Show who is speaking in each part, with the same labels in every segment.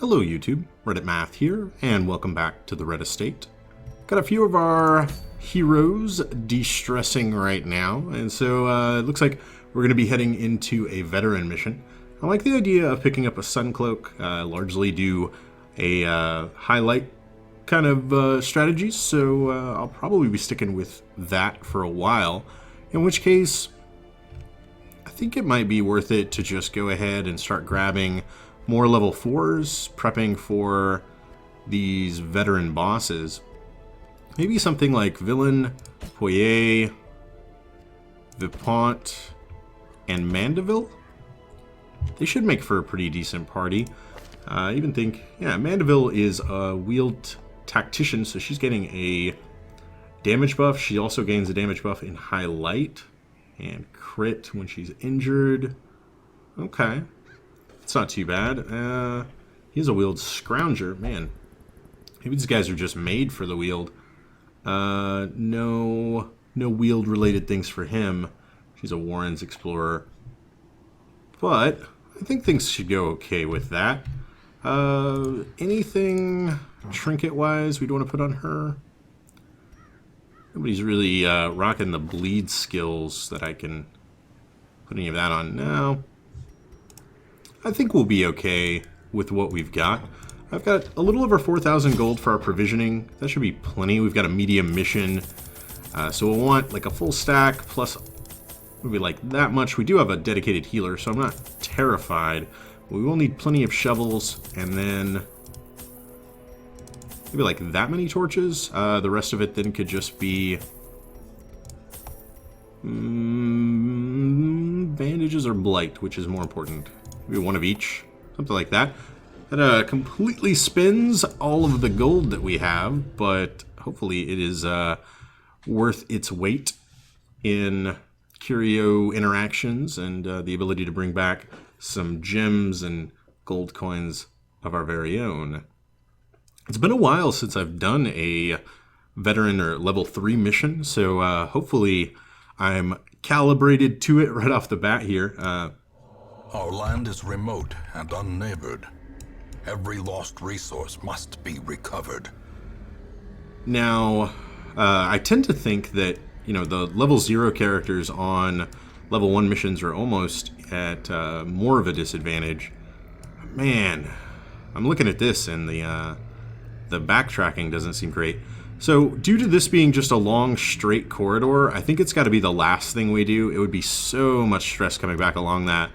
Speaker 1: Hello YouTube, Reddit Math here, and welcome back to the Red Estate. Got a few of our heroes de-stressing right now, and so it looks like we're going to be heading into a veteran mission. I like the idea of picking up a sun cloak, largely do a highlight kind of strategy, so I'll probably be sticking with that for a while, in which case I think it might be worth it to just go ahead and start grabbing more level 4s, prepping for these veteran bosses. Maybe something like Villain, Poillei, Vipont, and Mandeville? They should make for a pretty decent party. I even think, yeah, Mandeville is a wheeled tactician, so she's getting a damage buff. She also gains a damage buff in highlight and crit when she's injured. Okay. It's not too bad. He's a wheeled scrounger. Man, maybe these guys are just made for the wheeled. No wheeled related things for him. She's a Warren's Explorer. But I think things should go okay with that. Anything trinket-wise we'd want to put on her? Nobody's really rocking the bleed skills that I can put any of that on now. I think we'll be okay with what we've got. I've got a little over 4,000 gold for our provisioning. That should be plenty. We've got a medium mission. So we'll want like a full stack plus maybe like that much. We do have a dedicated healer, so I'm not terrified. We will need plenty of shovels and then maybe like that many torches. The rest of it then could just be bandages or blight, which is more important. Maybe one of each, something like that. That completely spins all of the gold that we have, but hopefully it is worth its weight in curio interactions and the ability to bring back some gems and gold coins of our very own. It's been a while since I've done a veteran or level 3 mission, so hopefully I'm calibrated to it right off the bat here.
Speaker 2: Our land is remote and unneighbored. Every lost resource must be recovered.
Speaker 1: Now, I tend to think that, you know, the level 0 characters on level 1 missions are almost at more of a disadvantage. Man, I'm looking at this and the backtracking doesn't seem great. So, due to this being just a long, straight corridor, I think it's got to be the last thing we do. It would be so much stress coming back along that.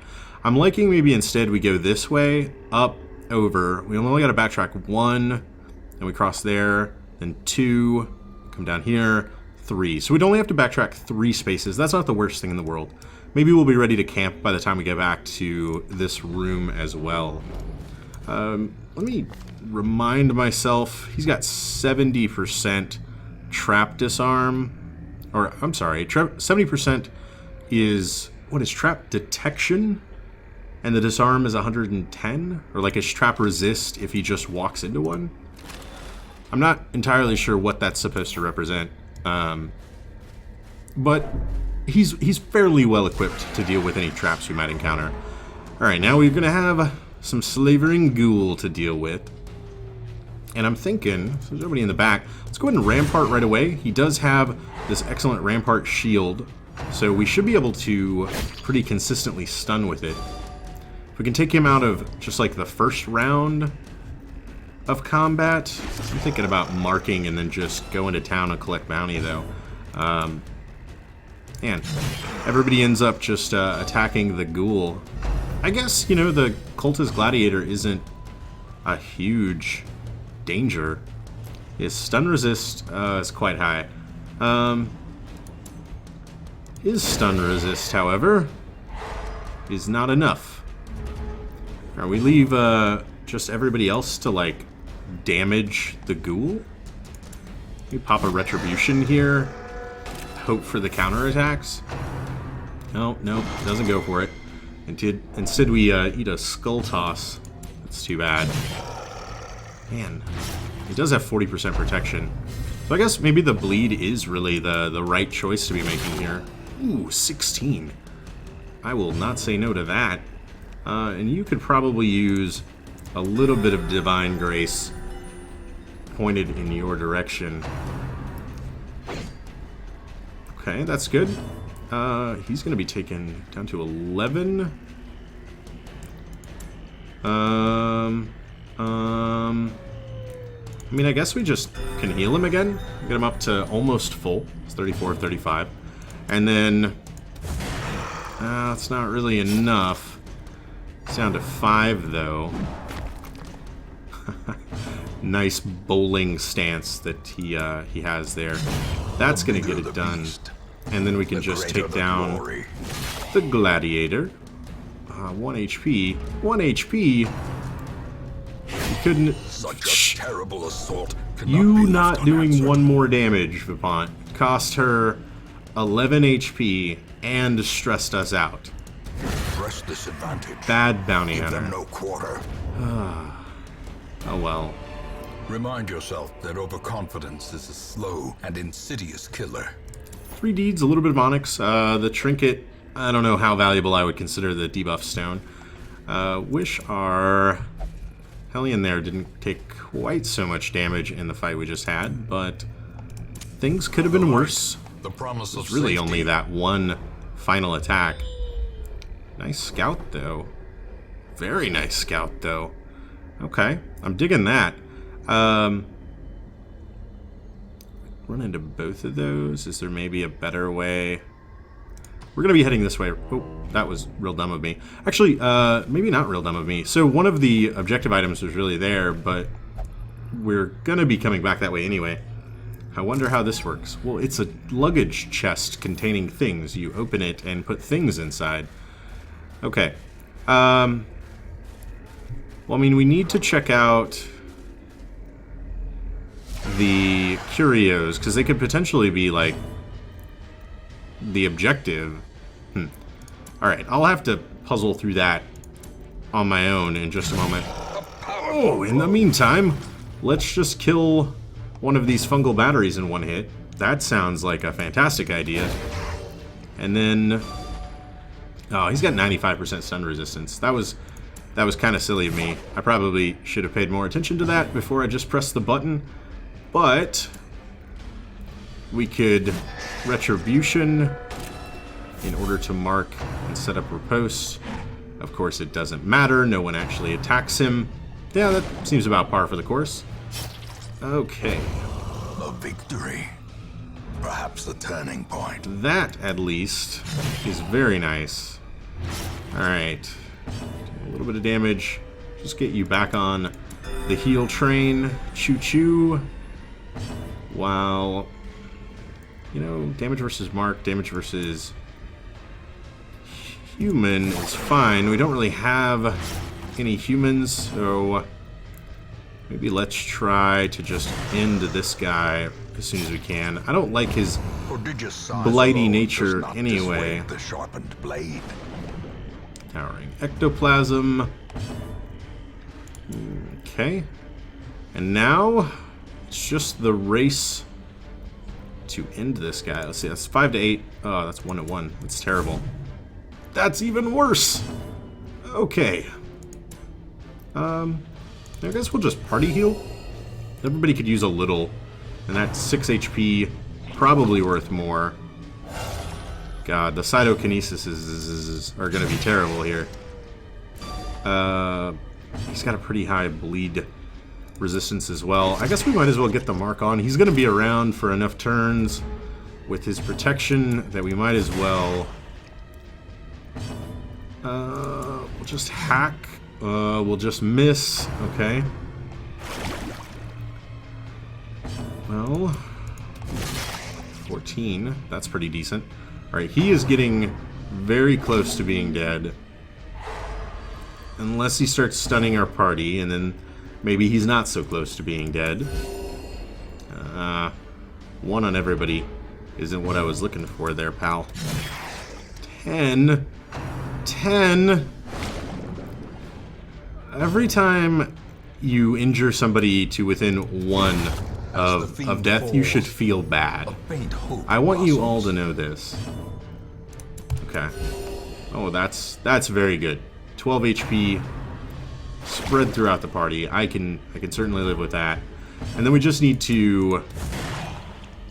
Speaker 1: I'm liking maybe instead we go this way, up, over. We only got to backtrack 1, and we cross there, then 2, come down here, 3. So we'd only have to backtrack 3 spaces. That's not the worst thing in the world. Maybe we'll be ready to camp by the time we get back to this room as well. Let me remind myself, he's got 70% trap disarm, or I'm sorry, 70% is, what is trap detection? And the disarm is 110? Or like is trap resist if he just walks into one? I'm not entirely sure what that's supposed to represent. But he's fairly well equipped to deal with any traps we might encounter. Alright, now we're going to have some slavering ghoul to deal with. And I'm thinking, so there's nobody in the back, let's go ahead and rampart right away. He does have this excellent rampart shield, so we should be able to pretty consistently stun with it. If we can take him out of just like the first round of combat, I'm thinking about marking and then just go into town and collect bounty though. And everybody ends up just attacking the ghoul. I guess, you know, the cultist gladiator isn't a huge danger. His stun resist is quite high. His stun resist, however, is not enough. Alright, we leave just everybody else to, like, damage the ghoul. We pop a retribution here. Hope for the counterattacks. No, doesn't go for it. Instead we eat a skull toss. That's too bad. Man, he does have 40% protection. So I guess maybe the bleed is really the right choice to be making here. Ooh, 16. I will not say no to that. And you could probably use a little bit of divine grace pointed in your direction. Okay, that's good. He's going to be taken down to 11. I mean, I guess we just can heal him again. Get him up to almost full. It's 34, 35. And then... it's not really enough. It's down to 5, though. Nice bowling stance that he has there. That's going to get it done. And then we can just take down the gladiator. 1 HP. 1 HP? You couldn't...
Speaker 2: Such a terrible assault.
Speaker 1: You not doing one more damage, Vipont, cost her 11 HP and stressed us out.
Speaker 2: Fresh disadvantage.
Speaker 1: Bad bounty
Speaker 2: Give
Speaker 1: hunter.
Speaker 2: them no quarter.
Speaker 1: Oh well.
Speaker 2: Remind yourself that overconfidence is a slow and insidious killer.
Speaker 1: 3 deeds, a little bit of onyx. The trinket, I don't know how valuable I would consider the debuff stone. Wish our Hellion there didn't take quite so much damage in the fight we just had, but things could have been worse.
Speaker 2: The promise of
Speaker 1: Really
Speaker 2: safety.
Speaker 1: only that one final attack. Nice scout, though. Very nice scout, though. Okay, I'm digging that. Run into both of those. Is there maybe a better way? We're going to be heading this way. Oh, that was real dumb of me. Actually, maybe not real dumb of me. So one of the objective items was really there, but we're going to be coming back that way anyway. I wonder how this works. Well, it's a luggage chest containing things. You open it and put things inside. Okay. Well, I mean, we need to check out the curios, because they could potentially be, like, the objective. Alright, I'll have to puzzle through that on my own in just a moment. Oh, in the meantime, let's just kill one of these fungal batteries in one hit. That sounds like a fantastic idea. And then... oh, he's got 95% stun resistance. That was kind of silly of me. I probably should have paid more attention to that before I just pressed the button. But we could Retribution in order to mark and set up riposte. Of course, it doesn't matter. No one actually attacks him. Yeah, that seems about par for the course. Okay.
Speaker 2: A victory. Perhaps the turning point.
Speaker 1: That, at least, is very nice. Alright. A little bit of damage. Just get you back on the heal train. Choo-choo. While, you know, damage versus mark, damage versus human is fine. We don't really have any humans, so maybe let's try to just end this guy as soon as we can. I don't like his blighty nature anyway.
Speaker 2: The sharpened blade.
Speaker 1: Towering ectoplasm. Okay. And now it's just the race to end this guy. Let's see, that's 5 to 8. Oh, that's 1 to 1. That's terrible. That's even worse. Okay. I guess we'll just party heal. Everybody could use a little. And that's 6 HP. Probably worth more. God, the cytokinesis are going to be terrible here. He's got a pretty high bleed resistance as well. I guess we might as well get the mark on. He's going to be around for enough turns with his protection that we might as well... we'll just hack. We'll just miss. Okay. Well, 14. That's pretty decent. Alright, he is getting very close to being dead. Unless he starts stunning our party, and then maybe he's not so close to being dead. 1 on everybody isn't what I was looking for there, pal. 10. 10. Every time you injure somebody to within 1 of death, you should feel bad. I want you all to know this. Okay. Oh, that's very good. 12 HP. spread throughout the party. I can certainly live with that. And then we just need to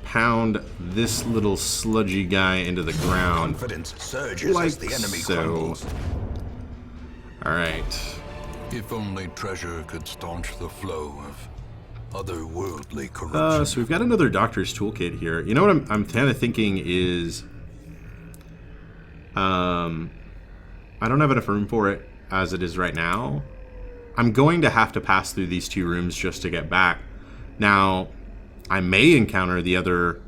Speaker 1: pound this little sludgy guy into the ground.
Speaker 2: Confidence surges
Speaker 1: like
Speaker 2: as the enemy
Speaker 1: so.
Speaker 2: crumbles.
Speaker 1: Alright.
Speaker 2: If only treasure could staunch the flow of otherworldly corruption.
Speaker 1: So we've got another doctor's toolkit here. You know what I'm kind of thinking is... I don't have enough room for it as it is right now. I'm going to have to pass through these two rooms just to get back. Now, I may encounter the other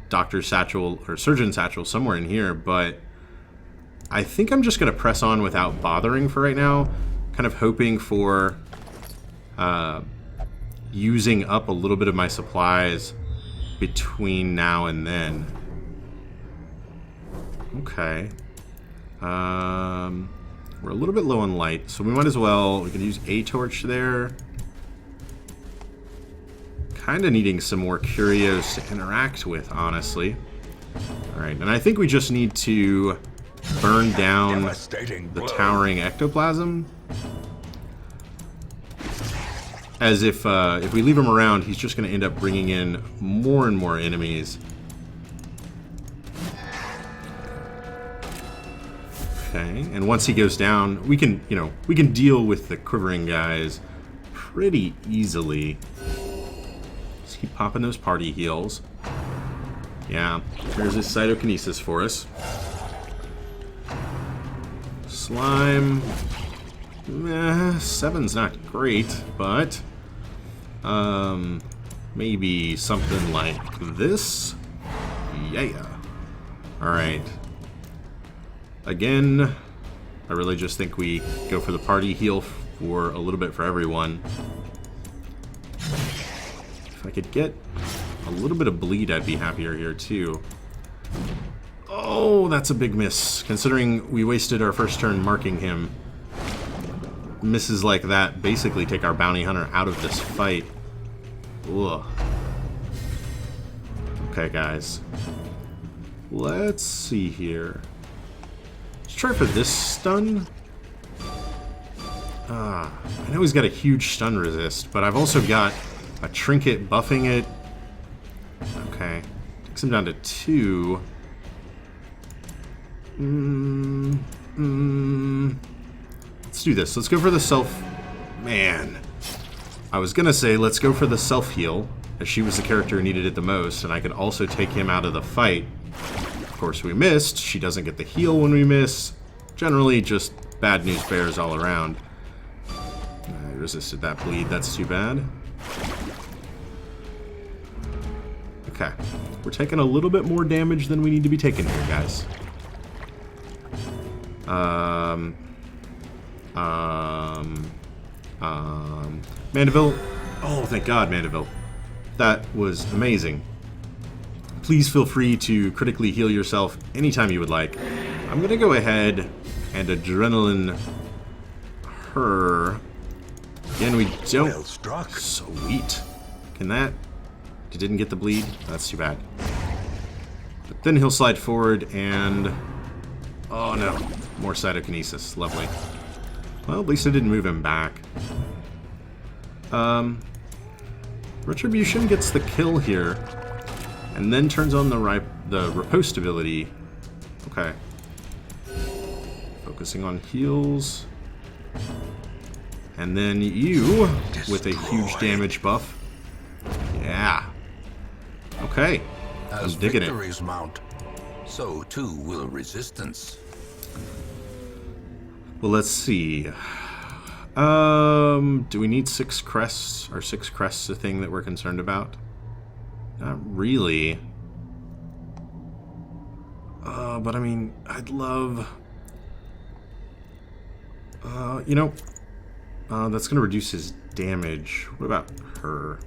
Speaker 1: doctor's satchel or surgeon satchel somewhere in here, but I think I'm just going to press on without bothering for right now. Kind of hoping for using up a little bit of my supplies between now and then. Okay. We're a little bit low on light, so we might as well... We can use a torch there. Kind of needing some more curios to interact with, honestly. Alright, and I think we just need to burn down the towering ectoplasm. As if we leave him around, he's just going to end up bringing in more and more enemies. Okay, and once he goes down, we can, we can deal with the quivering guys pretty easily. Just keep popping those party heals. Yeah, here's his cytokinesis for us. Slime. 7's not great, but maybe something like this. Yeah. Alright. Again, I really just think we go for the party heal for a little bit for everyone. If I could get a little bit of bleed, I'd be happier here too. Oh, that's a big miss, considering we wasted our first turn marking him. Misses like that basically take our bounty hunter out of this fight. Ugh. Okay, guys. Let's see here. Let's try for this stun. I know he's got a huge stun resist, but I've also got a trinket buffing it. Okay. Takes him down to 2. Let's do this. Let's go for the self... Man. I was gonna say, let's go for the self-heal, as she was the character who needed it the most, and I could also take him out of the fight. Of course, we missed. She doesn't get the heal when we miss. Generally, just bad news bears all around. I resisted that bleed. That's too bad. Okay. We're taking a little bit more damage than we need to be taking here, guys. Mandeville. Oh, thank God, Mandeville. That was amazing. Please feel free to critically heal yourself anytime you would like. I'm gonna go ahead and adrenaline her. Again, we don't...
Speaker 2: Well struck.
Speaker 1: Sweet. Can that... It didn't get the bleed? That's too bad. But then he'll slide forward and... Oh no. More cytokinesis. Lovely. Well, at least I didn't move him back. Retribution gets the kill here. And then turns on the riposte ability. Okay. Focusing on heals. And then you, with a huge damage buff. Yeah. Okay.
Speaker 2: As
Speaker 1: I'm digging
Speaker 2: victories mount, so too will resistance.
Speaker 1: Well, let's see. Do we need 6 crests? Are 6 crests a thing that we're concerned about? Not really. But I mean, I'd love... that's going to reduce his damage. What about her?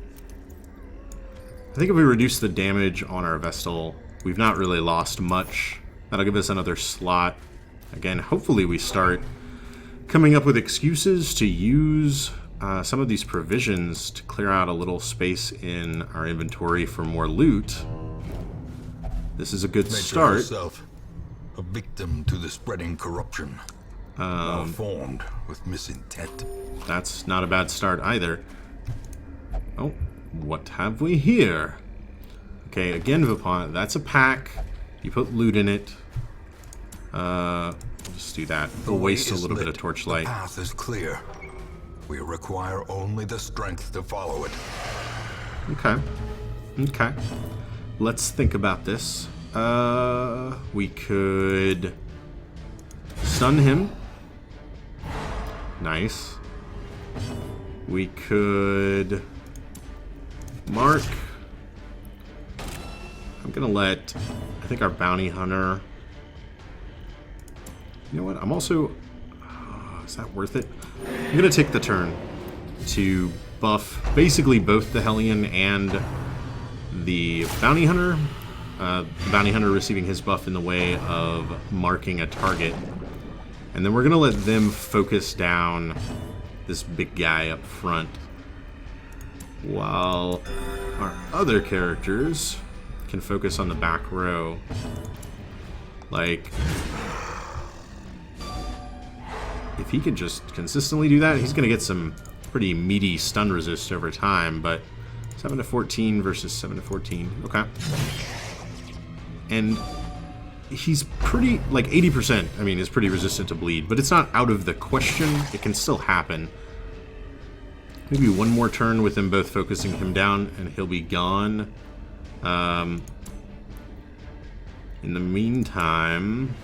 Speaker 1: I think if we reduce the damage on our Vestal, we've not really lost much. That'll give us another slot. Again, hopefully we start coming up with excuses to use some of these provisions to clear out a little space in our inventory for more loot. This is a good start.
Speaker 2: Yourself a victim to the spreading corruption. Malformed with misintent.
Speaker 1: That's not a bad start either. Oh, what have we here? Okay, again, Vipont, that's a pack. You put loot in it. We'll just do that. We'll waste a little bit of torchlight.
Speaker 2: The path is clear. We require only the strength to follow it.
Speaker 1: Okay. Okay. Let's think about this. We could stun him. Nice. We could mark. I'm gonna let, I think, our bounty hunter. You know what? I'm also. Is that worth it? I'm gonna take the turn to buff basically both the Hellion and the bounty hunter. The bounty hunter receiving his buff in the way of marking a target. And then we're gonna let them focus down this big guy up front, while our other characters can focus on the back row. Like, if he could just consistently do that, he's gonna get some pretty meaty stun resist over time. But 7 to 14 versus 7 to 14, okay. And he's pretty, like 80%, I mean, is pretty resistant to bleed, but it's not out of the question. It can still happen. Maybe one more turn with them both focusing him down and he'll be gone. In the meantime,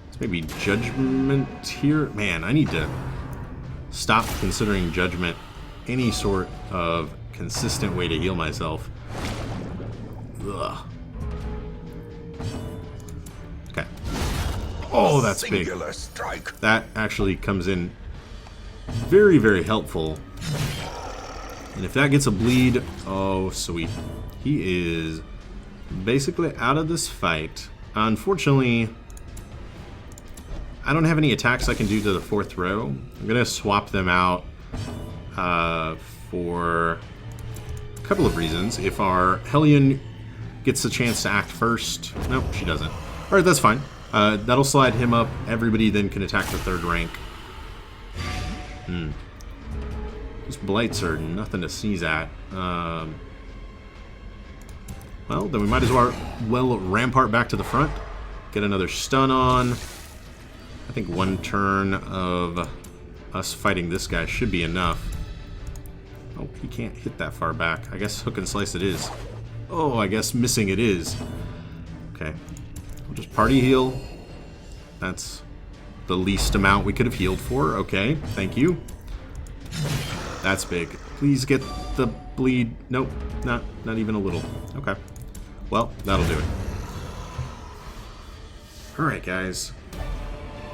Speaker 1: let's maybe judgment here. Man, I need to stop considering judgment any sort of consistent way to heal myself. Ugh. Okay. Oh, that's big.
Speaker 2: Strike.
Speaker 1: That actually comes in very, very helpful. And if that gets a bleed, oh, sweet. He is basically out of this fight. Unfortunately, I don't have any attacks I can do to the fourth row. I'm going to swap them out for a couple of reasons. If our Hellion gets a chance to act first. Nope, she doesn't. Alright, that's fine. That'll slide him up. Everybody then can attack the third rank. These blights are nothing to sneeze at. Well, then we might as well rampart back to the front. Get another stun on. I think one turn of us fighting this guy should be enough. Oh, he can't hit that far back. I guess hook and slice it is. Oh, I guess missing it is. Okay. We'll just party heal. That's the least amount we could have healed for. Okay, thank you. That's big. Please get the bleed. Nope, not even a little. Okay. Well, that'll do it. Alright, guys.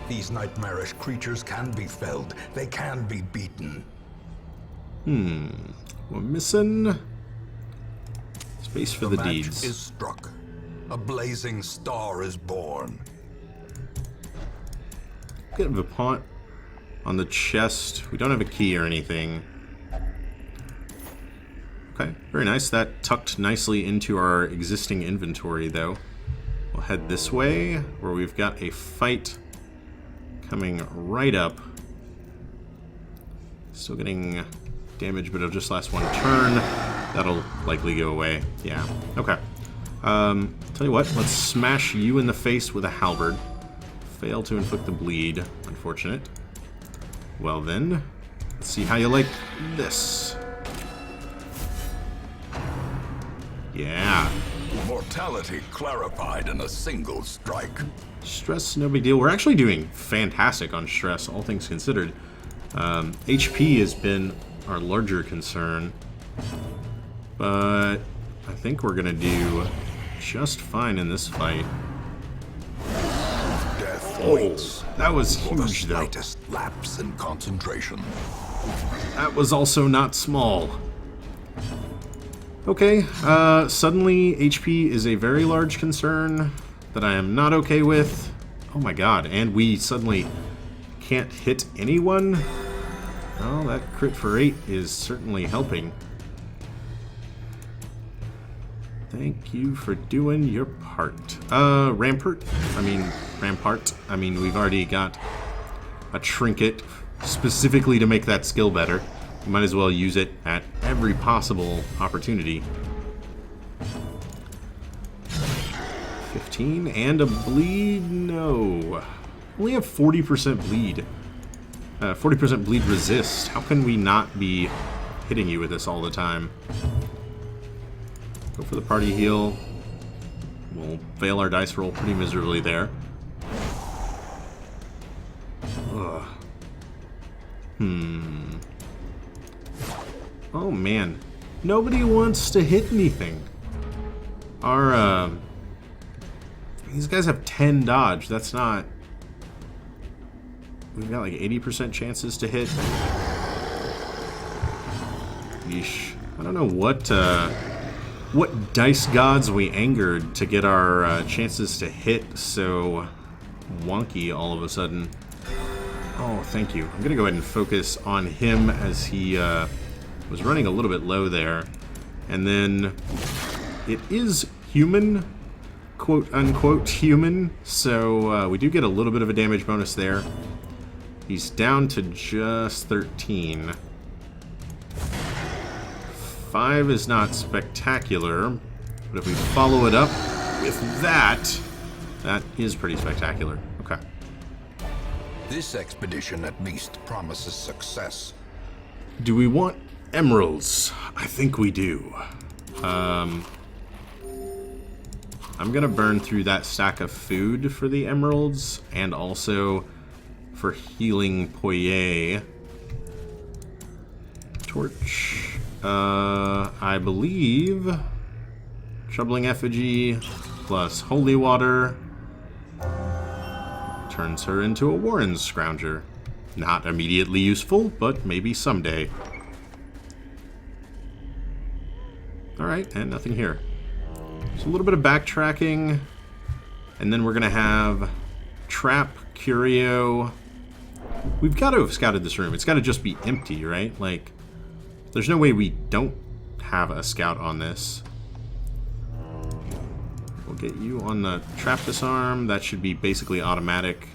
Speaker 2: These nightmarish creatures can be felled. They can be beaten.
Speaker 1: We're missing space for the deeds.
Speaker 2: The match is struck. A blazing star is born.
Speaker 1: Get Vipont on the chest. We don't have a key or anything. Okay, very nice. That tucked nicely into our existing inventory, though. We'll head this way, where we've got a fight coming right up. Still getting damage, but it'll just last one turn. That'll likely go away. Yeah, okay. Tell you what, let's smash you in the face with a halberd. Fail to inflict the bleed. Unfortunate. Well then, let's see how you like this. Yeah.
Speaker 2: Mortality clarified in a single strike.
Speaker 1: Stress, no big deal. We're actually doing fantastic on stress, all things considered. HP has been our larger concern. But I think we're going to do just fine in this fight.
Speaker 2: Death
Speaker 1: Oh, that was huge, though.
Speaker 2: Slightest lapse in concentration.
Speaker 1: That was also not small. Okay, suddenly HP is a very large concern that I am not okay with. Oh my god, and we suddenly can't hit anyone? Well, that crit for 8 is certainly helping. Thank you for doing your part. Rampart? I mean, we've already got a trinket specifically to make that skill better. You might as well use it at every possible opportunity. 15 and a bleed? No. We have 40% bleed. 40% bleed resist. How can we not be hitting you with this all the time? Go for the party heal. We'll fail our dice roll pretty miserably there. Ugh. Oh man. Nobody wants to hit anything. Our, these guys have 10 dodge. That's not... We've got like 80% chances to hit. Yeesh. I don't know what dice gods we angered to get our chances to hit so wonky all of a sudden. Oh, thank you. I'm going to go ahead and focus on him as he was running a little bit low there. And then it is human, quote-unquote human, so we do get a little bit of a damage bonus there. He's down to just 13. 5 is not spectacular, but if we follow it up with that, that is pretty spectacular. Okay.
Speaker 2: This expedition at least promises success.
Speaker 1: Do we want emeralds? I think we do. I'm gonna burn through that stack of food for the emeralds, and also for healing Poillei. Torch. I believe Troubling Effigy plus Holy Water turns her into a Warren Scrounger. Not immediately useful, but maybe someday. Alright, and nothing here. So a little bit of backtracking, and then we're gonna have Trap, Curio. We've got to have scouted this room. It's got to just be empty, right? Like, there's no way we don't have a scout on this. We'll get you on the trap disarm. That should be basically automatic.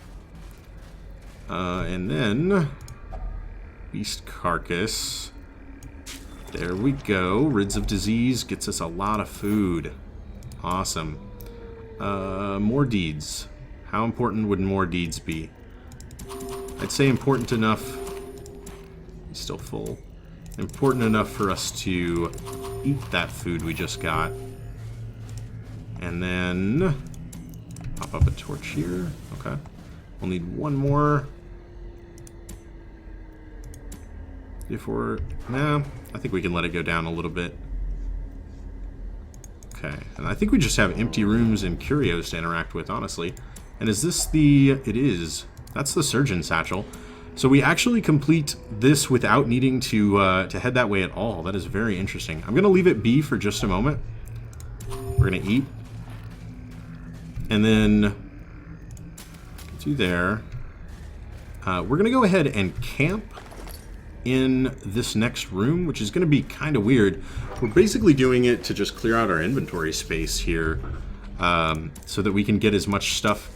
Speaker 1: And then Beast Carcass. There we go. Rids of Disease gets us a lot of food. Awesome. More deeds. How important would more deeds be? I'd say important enough. He's still full. Important enough for us to eat that food we just got. And then pop up a torch here. Okay. We'll need one more. Nah, I think we can let it go down a little bit. Okay. And I think we just have empty rooms and curios to interact with, honestly. And is this the... It is. That's the surgeon satchel. So we actually complete this without needing to head that way at all. That is very interesting. I'm going to leave it be for just a moment. We're going to eat. And then do there. We're going to go ahead and camp in this next room, which is going to be kind of weird. We're basically doing it to just clear out our inventory space here, so that we can get as much stuff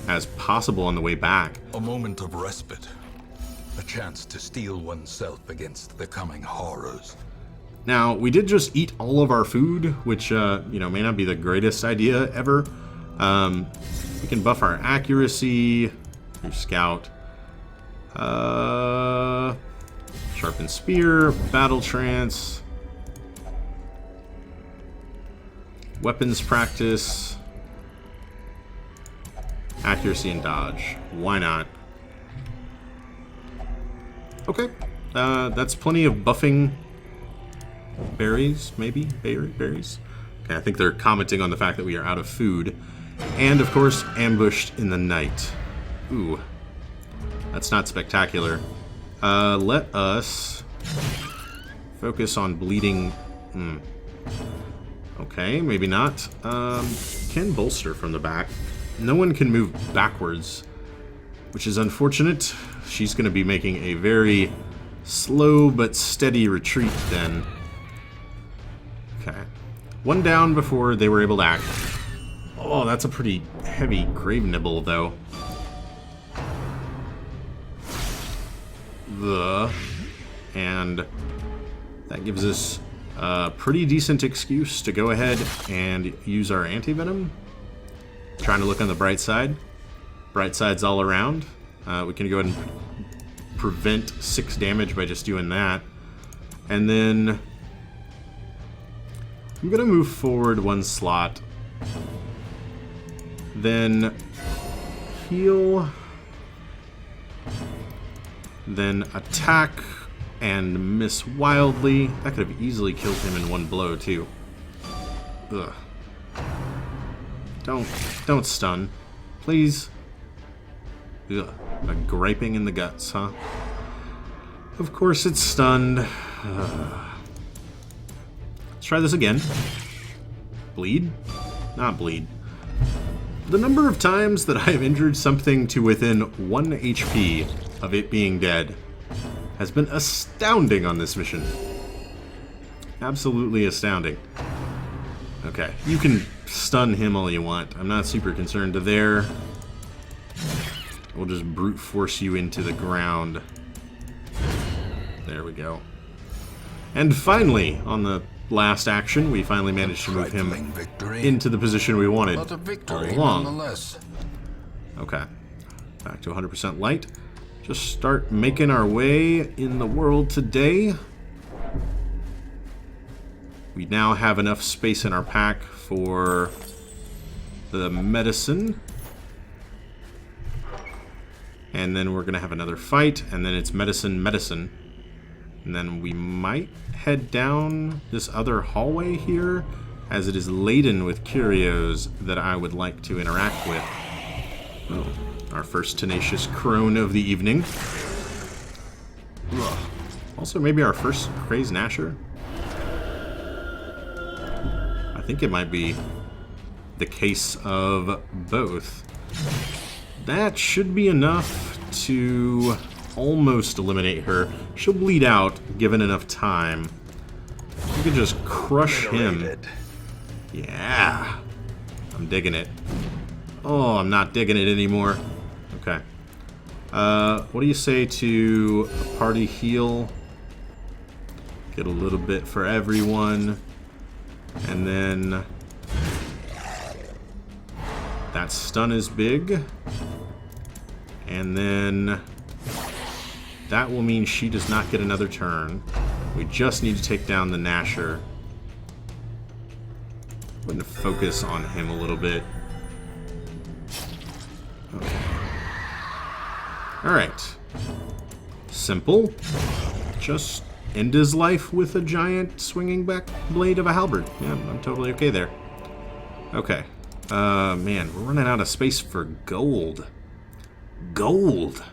Speaker 1: as possible on the way back.
Speaker 2: A moment of respite. A chance to steel oneself against the coming horrors.
Speaker 1: Now, we did just eat all of our food, which, you know, may not be the greatest idea ever. We can buff our accuracy through Scout. Sharpened Spear, Battle Trance. Weapons Practice. Accuracy and Dodge. Why not? Okay. That's plenty of buffing berries, maybe? Berries? Okay, I think they're commenting on the fact that we are out of food. And, of course, ambushed in the night. Ooh. That's not spectacular. Let us focus on bleeding. Okay, maybe not. Can bolster from the back. No one can move backwards, which is unfortunate. She's going to be making a very slow but steady retreat then. Okay. One down before they were able to act. Oh, that's a pretty heavy grave nibble, though. And that gives us a pretty decent excuse to go ahead and use our anti-venom. Trying to look on the bright side. Bright side's all around. We can go ahead and prevent 6 damage by just doing that. And then I'm going to move forward 1 slot. Then heal. Then attack and miss wildly. That could have easily killed him in 1 blow, too. Ugh. Don't stun. Please. Ugh. A griping in the guts, huh? Of course it's stunned. Let's try this again. Bleed? Not bleed. The number of times that I have injured something to within 1 HP of it being dead has been astounding on this mission. Absolutely astounding. Okay, you can stun him all you want. I'm not super concerned there. We'll just brute force you into the ground. There we go. And finally, on the last action, we finally managed to move him into the position we wanted all along. Okay, back to 100% light. Just start making our way in the world today. We now have enough space in our pack for the medicine. And then we're going to have another fight, and then it's medicine. And then we might head down this other hallway here, as it is laden with curios that I would like to interact with. Oh, our first tenacious crone of the evening. Ugh. Also, maybe our first crazed Gnasher. I think it might be the case of both. That should be enough to almost eliminate her. She'll bleed out given enough time. We could just crush him. Yeah. I'm digging it. Oh, I'm not digging it anymore. Okay. What do you say to a party heal? Get a little bit for everyone. And then that stun is big. And then that will mean she does not get another turn. We just need to take down the Gnasher. I'm going to focus on him a little bit. Okay. Alright. Simple. Just end his life with a giant swinging back blade of a halberd. Yeah, I'm totally okay there. Okay. Man, we're running out of space for gold. Gold!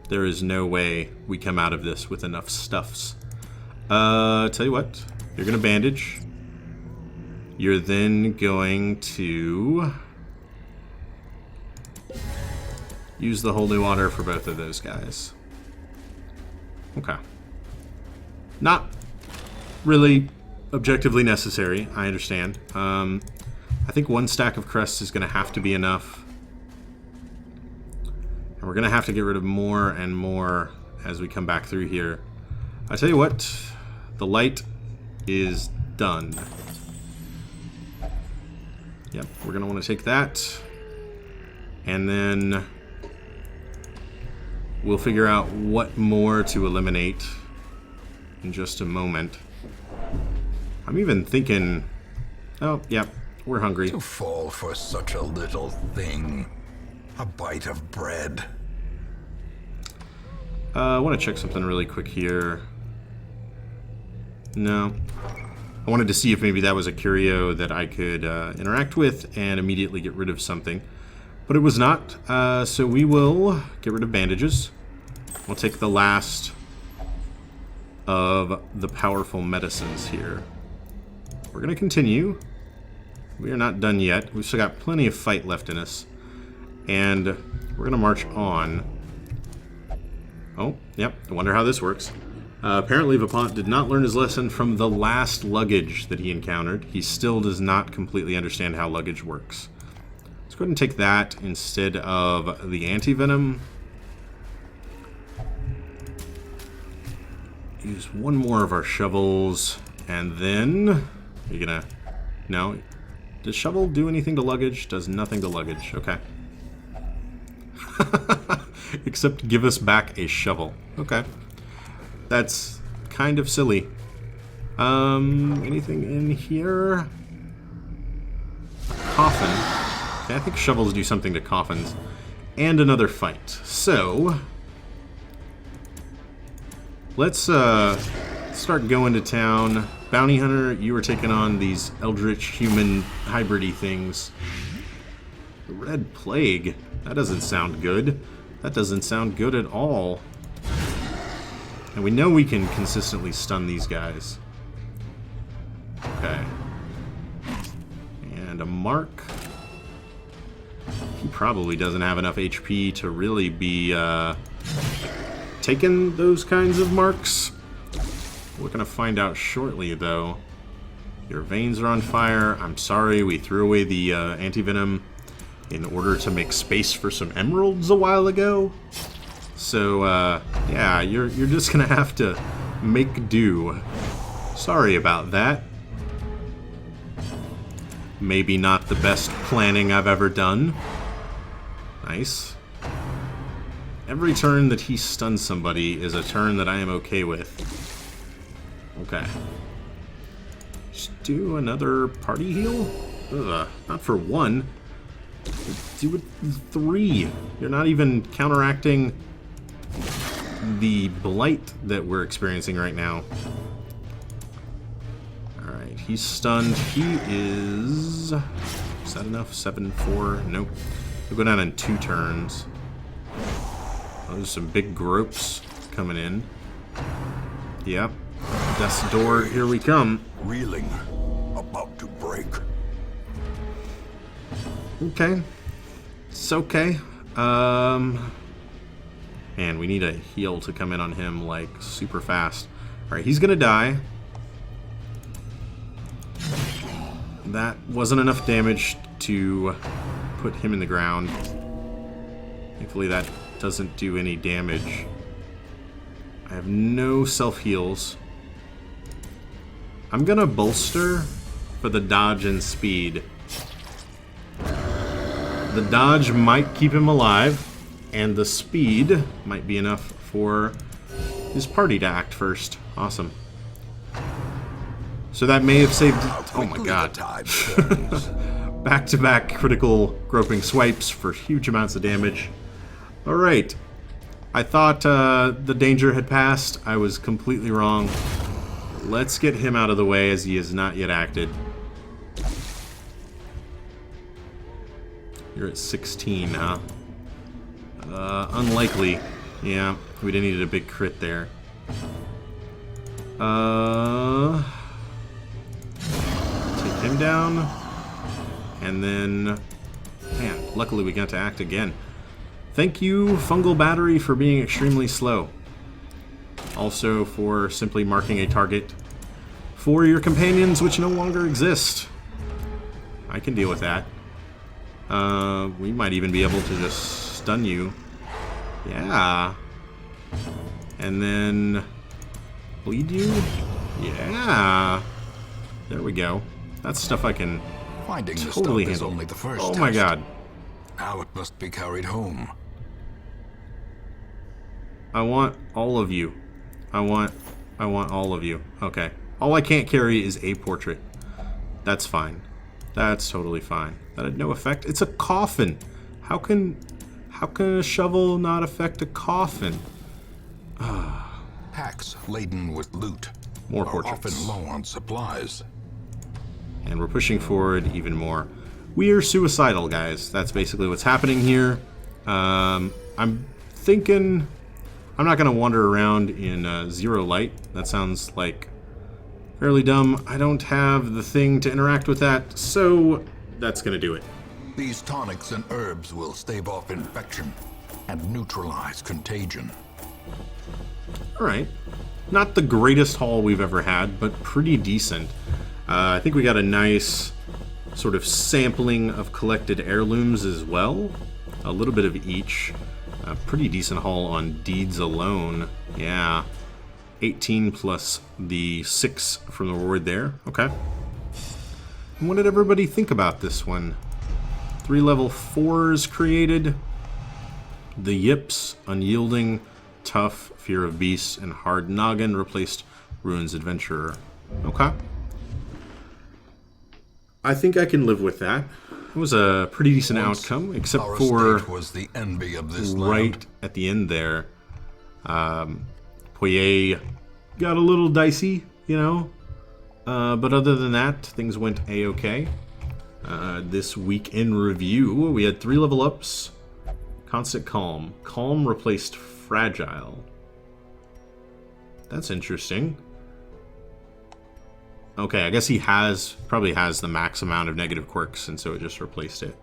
Speaker 1: There is no way we come out of this with enough stuffs. Tell you what, you're gonna bandage. You're then going to use the holy water for both of those guys. Okay. Not really objectively necessary, I understand. I think 1 stack of crests is going to have to be enough. And we're going to have to get rid of more and more as we come back through here. I tell you what, the light is done. Yep, we're going to want to take that. And then we'll figure out what more to eliminate in just a moment. I'm even thinking... Oh, yep. We're hungry.
Speaker 2: To fall for such a little thing. A bite of bread.
Speaker 1: I want to check something really quick here. No. I wanted to see if maybe that was a curio that I could interact with and immediately get rid of something. But it was not. So we will get rid of bandages. We'll take the last of the powerful medicines here. We're going to continue. We are not done yet. We've still got plenty of fight left in us. And we're going to march on. Oh, yep. I wonder how this works. Apparently Vipont did not learn his lesson from the last luggage that he encountered. He still does not completely understand how luggage works. Let's go ahead and take that instead of the anti-venom. Use one more of our shovels, and then... You're gonna... No. Does shovel do anything to luggage? Does nothing to luggage. Okay. Except give us back a shovel. Okay. That's kind of silly. Anything in here? Coffin. Okay, I think shovels do something to coffins. And another fight. So... Let's start going to town. Bounty Hunter, you were taking on these eldritch human hybridy things. The Red Plague. That doesn't sound good. That doesn't sound good at all. And we know we can consistently stun these guys. Okay. And a mark. He probably doesn't have enough HP to really be taking those kinds of marks. We're gonna find out shortly, though. Your veins are on fire. I'm sorry, we threw away the anti-venom in order to make space for some emeralds a while ago. So, yeah, you're just gonna have to make do. Sorry about that. Maybe not the best planning I've ever done. Nice. Every turn that he stuns somebody is a turn that I am okay with. Okay. Just do another party heal? Ugh, not for one. Do it 3. You're not even counteracting the blight that we're experiencing right now. Alright, he's stunned. He is... Is that enough? 7-4? Nope. We'll go down in 2 turns. Oh, there's some big gropes coming in. Yep. Death's door, here we come.
Speaker 2: Reeling, about to break.
Speaker 1: Okay. It's okay. Man, we need a heal to come in on him, like, super fast. Alright, he's gonna die. That wasn't enough damage to put him in the ground. Thankfully that doesn't do any damage. I have no self-heals. I'm gonna bolster for the dodge and speed. The dodge might keep him alive, and the speed might be enough for his party to act first. Awesome. So that may have saved... Oh my god. Back-to-back critical groping swipes for huge amounts of damage. Alright. I thought the danger had passed. I was completely wrong. Let's get him out of the way as he has not yet acted. You're at 16, huh? Unlikely. Yeah, we'd have needed a big crit there. Take him down. And then... Man, luckily we got to act again. Thank you, Fungal Battery, for being extremely slow. Also for simply marking a target for your companions which no longer exist. I can deal with that. We might even be able to just stun you. Yeah. And then bleed you? Yeah. There we go. That's stuff I can
Speaker 2: Finding
Speaker 1: totally
Speaker 2: the stuff
Speaker 1: handle.
Speaker 2: is only the first
Speaker 1: Oh my
Speaker 2: test.
Speaker 1: god.
Speaker 2: Now it must be carried home.
Speaker 1: I want all of you. I want all of you. Okay. All I can't carry is a portrait. That's fine. That's totally fine. That had no effect. It's a coffin. How can a shovel not affect a coffin?
Speaker 2: Packs laden with loot
Speaker 1: More
Speaker 2: are
Speaker 1: portraits.
Speaker 2: often low on supplies.
Speaker 1: And we're pushing forward even more. We are suicidal, guys. That's basically what's happening here. I'm thinking I'm not going to wander around in zero light. That sounds like fairly dumb. I don't have the thing to interact with that, so that's going to do it.
Speaker 2: These tonics and herbs will stave off infection and neutralize contagion.
Speaker 1: Alright. Not the greatest haul we've ever had, but pretty decent. I think we got a nice sort of sampling of collected heirlooms as well. A little bit of each. A pretty decent haul on deeds alone. Yeah. 18 plus the 6 from the reward there. Okay. And what did everybody think about this one? 3 level 4s created. The Yips, Unyielding, Tough, Fear of Beasts, and Hard Noggin replaced Ruins Adventurer. Okay. I think I can live with that. It was a pretty decent outcome, except
Speaker 2: our
Speaker 1: for
Speaker 2: estate was the envy of this
Speaker 1: right
Speaker 2: land.
Speaker 1: at the end there. Poillei got a little dicey, you know. But other than that, things went a-okay. This week in review, we had 3 level ups. Constant Calm. Calm replaced Fragile. That's interesting. Okay, I guess he probably has the max amount of negative quirks, and so it just replaced it.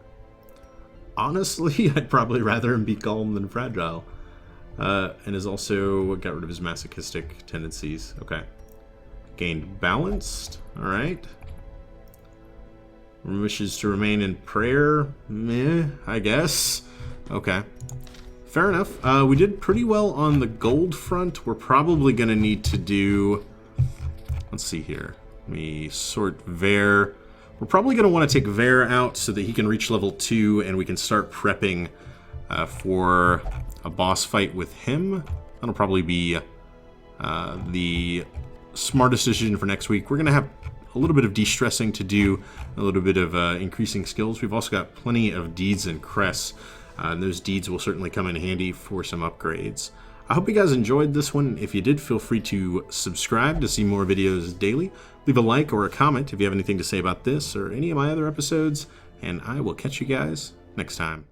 Speaker 1: Honestly, I'd probably rather him be Calm than Fragile. And has also got rid of his masochistic tendencies. Okay. Gained Balanced. Alright. Wishes to remain in prayer. Meh, I guess. Okay. Fair enough. We did pretty well on the gold front. We're probably going to need to do... Let's see here. Let me sort Ver. We're probably going to want to take Ver out so that he can reach level 2 and we can start prepping for a boss fight with him. That'll probably be the smartest decision for next week. We're going to have a little bit of de-stressing to do, a little bit of increasing skills. We've also got plenty of deeds and crests. And those deeds will certainly come in handy for some upgrades. I hope you guys enjoyed this one. If you did, feel free to subscribe to see more videos daily. Leave a like or a comment if you have anything to say about this or any of my other episodes, and I will catch you guys next time.